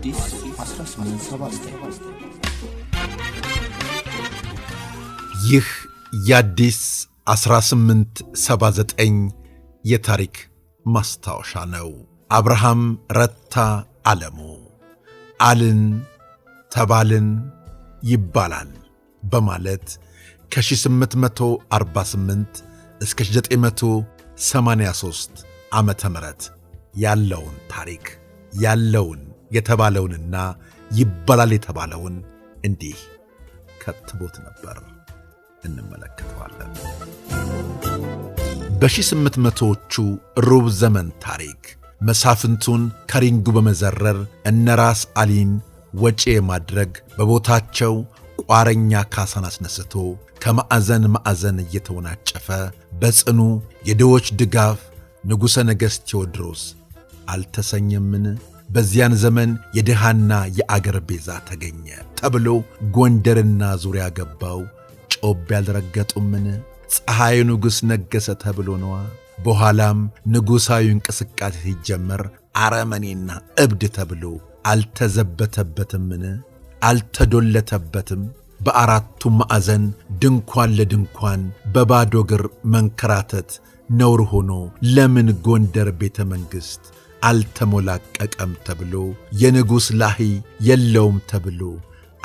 አዲስ 1879 ይህ የአዲስ 1879 የታሪክ ማስታወሻ ነው። አብርሃም ረታ ዓለሙ አልን ተባልን ይባላል በማለት ከ1848 እስከ 983 ዓመተ ምህረት ያለውን ታሪክ ያለውን የተባለውንና ይባላል የተባለውን እንዲህ ከትቦት ነበር። እንመለከተዋለን። በ1800ዎቹ ሩብ ዘመን ታሪክ መሳፍንቱን ከሪንጉ በመዘረር እነራስ አሊን ወጪ ማድረግ በቦታቸው ቋረኛ ካሳን አስነስቶ ከማዕዘን ማዕዘን እየተወናጨፈ በጽኑ የድሆች ድጋፍ ንጉሠ ነገሥት ቴዎድሮስ አልተሰኘምን? በዚያን ዘመን የድሃና የአገር ቤዛ ተገኘ ተብሎ ጎንደርና ዙሪያ ገባው ጮቤ ያልረገጡምን? ፀሐይ ንጉሥ ነገሠ ተብሎ ነዋ። በኋላም ንጉሣዊ እንቅስቃሴ ሲጀመር አረመኔና እብድ ተብሎ አልተዘበተበትምን? አልተዶለተበትም? በአራቱም ማዕዘን ድንኳን ለድንኳን በባዶ እግር መንከራተት ነውር ሆኖ ለምን ጎንደር ቤተ መንግሥት አልተሞላቀቀም ተብሎ የንጉሥ ላሂ የለውም ተብሎ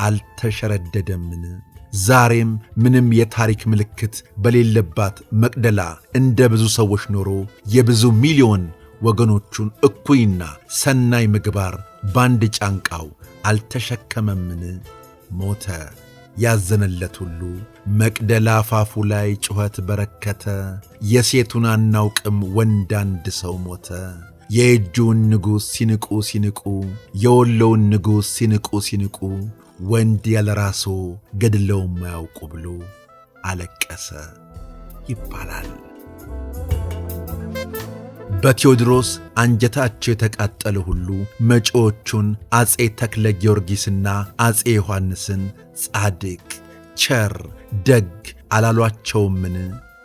አልተሸረደደምን? ዛሬም ምንም የታሪክ ምልክት በሌለባት መቅደላ እንደ ብዙ ሰዎች ኖሮ የብዙ ሚሊዮን ወገኖቹን እኩይና ሰናይ ምግባር ባንድ ጫንቃው አልተሸከመምን? ሞተ ያዘነለት ሁሉ መቅደላ አፋፉ ላይ ጩኸት በረከተ። የሴቱን አናውቅም ወንድ አንድ ሰው ሞተ። የእጁን ንጉሥ ሲንቁ ሲንቁ የወሎውን ንጉሥ ሲንቁ ሲንቁ ወንድ ያለ ራሶ ገድለው ማያውቁ ብሎ አለቀሰ ይባላል። በቴዎድሮስ አንጀታቸው የተቃጠለ ሁሉ መጪዎቹን አጼ ተክለ ጊዮርጊስና አጼ ዮሐንስን ጻድቅ፣ ቸር፣ ደግ አላሏቸውምን?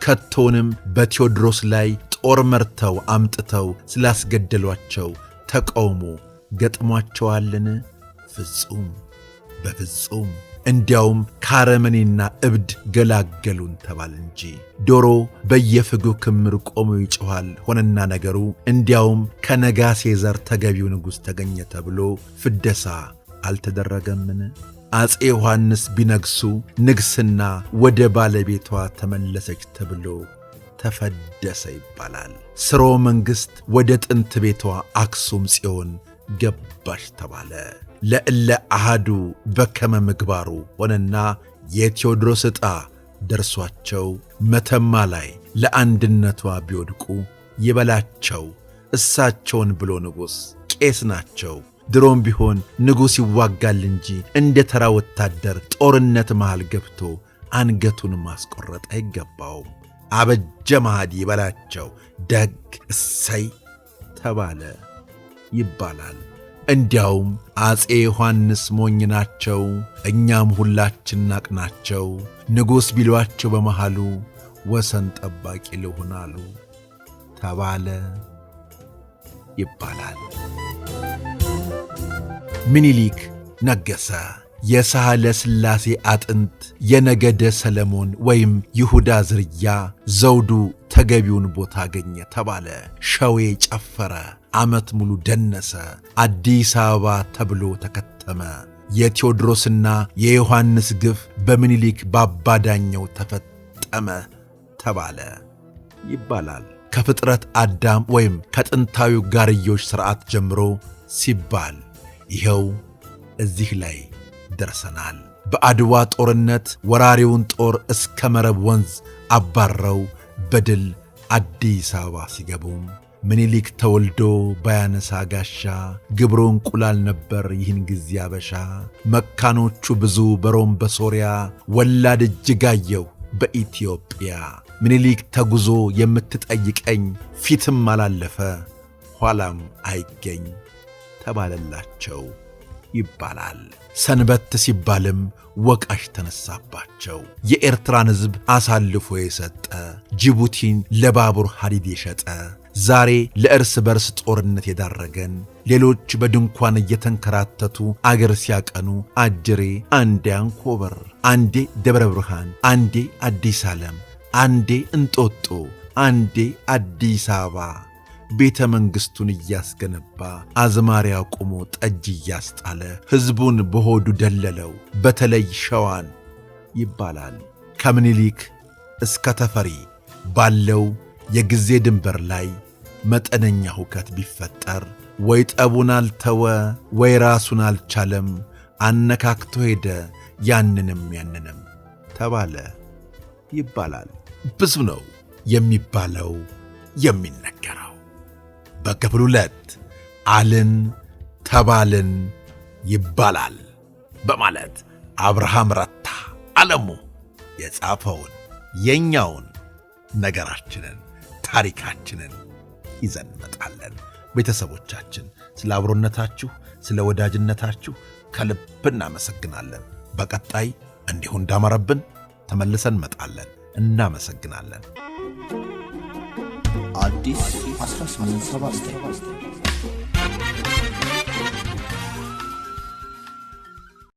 ከቶንም በቴዎድሮስ ላይ ጦር መርተው አምጥተው ስላስገደሏቸው ተቃውሞ ገጥሟቸዋልን? ፍጹም በፍጹም። እንዲያውም ካረመኔና እብድ ገላገሉን ተባለ እንጂ ዶሮ በየፍጉ ክምር ቆሞ ይጮኻል ሆነና ነገሩ። እንዲያውም ከነጋሴ ዘር ተገቢው ንጉሥ ተገኘ ተብሎ ፍደሳ አልተደረገምን? አጼ ዮሐንስ ቢነግሱ ንግሥና ወደ ባለቤቷ ተመለሰች ተብሎ ተፈደሰ ይባላል። ሥርወ መንግሥት ወደ ጥንት ቤቷ አክሱም ጽዮን ገባሽ ተባለ። ለእለ አሃዱ በከመ ምግባሩ ሆነና የቴዎድሮስ ዕጣ ደርሷቸው መተማ ላይ ለአንድነቷ ቢወድቁ ይበላቸው እሳቸውን ብሎ ንጉሥ ቄስ ናቸው። ድሮም ቢሆን ንጉሥ ይዋጋል እንጂ እንደ ተራ ወታደር ጦርነት መሃል ገብቶ አንገቱን ማስቆረጥ አይገባውም። አበጀ ማሃዲ ይበላቸው ደግ እሰይ ተባለ ይባላል። እንዲያውም አጼ ዮሐንስ ሞኝ ናቸው፣ እኛም ሁላችን ናቅናቸው። ንጉሥ ቢሏቸው በመሃሉ ወሰን ጠባቂ ልሆናሉ ተባለ ይባላል። ምኒልክ ነገሠ። የሳህለ ሥላሴ አጥንት የነገደ ሰለሞን ወይም ይሁዳ ዝርያ ዘውዱ ተገቢውን ቦታ አገኘ ተባለ። ሸዌ ጨፈረ፣ ዓመት ሙሉ ደነሰ፣ አዲስ አበባ ተብሎ ተከተመ። የቴዎድሮስና የዮሐንስ ግፍ በምኒልክ ባባዳኘው ተፈጠመ ተባለ ይባላል። ከፍጥረት አዳም ወይም ከጥንታዊው ጋርዮሽ ሥርዓት ጀምሮ ሲባል ይኸው እዚህ ላይ ደርሰናል። በአድዋ ጦርነት ወራሪውን ጦር እስከ መረብ ወንዝ አባረው በድል አዲስ አበባ ሲገቡም ምኒልክ ተወልዶ ባያነሳ ጋሻ ግብሩ እንቁላል ነበር ይህን ጊዜ አበሻ። መካኖቹ ብዙ በሮም በሶርያ ወላድ እጅጋየሁ በኢትዮጵያ። ምኒልክ ተጉዞ የምትጠይቀኝ ፊትም አላለፈ ኋላም አይገኝ ተባለላቸው ይባላል። ሰንበት ሲባልም ወቃሽ ተነሳባቸው። የኤርትራን ሕዝብ አሳልፎ የሰጠ ጅቡቲን ለባቡር ሐዲድ የሸጠ ዛሬ ለእርስ በርስ ጦርነት የዳረገን ሌሎች በድንኳን እየተንከራተቱ አገር ሲያቀኑ አጅሬ አንዴ አንኮበር፣ አንዴ ደብረ ብርሃን፣ አንዴ አዲስ ዓለም፣ አንዴ እንጦጦ፣ አንዴ አዲስ አበባ ቤተ መንግሥቱን እያስገነባ አዝማሪያ ቆሞ ጠጅ እያስጣለ ሕዝቡን በሆዱ ደለለው በተለይ ሸዋን ይባላል። ከምኒልክ እስከ ተፈሪ ባለው የጊዜ ድንበር ላይ መጠነኛ ሁከት ቢፈጠር ወይ ጠቡን አልተወ ወይ ራሱን አልቻለም፣ አነካክቶ ሄደ ያንንም ተባለ ይባላል። ብዙ ነው የሚባለው የሚነገረው። በክፍል 2 አልን ተባልን ይባላል በማለት አብርሃም ረታ ዓለሙ የጻፈውን የኛውን ነገራችንን ታሪካችንን ይዘን እንመጣለን። ቤተሰቦቻችን ስለ አብሮነታችሁ ስለ ወዳጅነታችሁ ከልብ እናመሰግናለን። በቀጣይ እንዲሁ እንዳመረብን ተመልሰን እንመጣለን። እናመሰግናለን። አዲስ 1879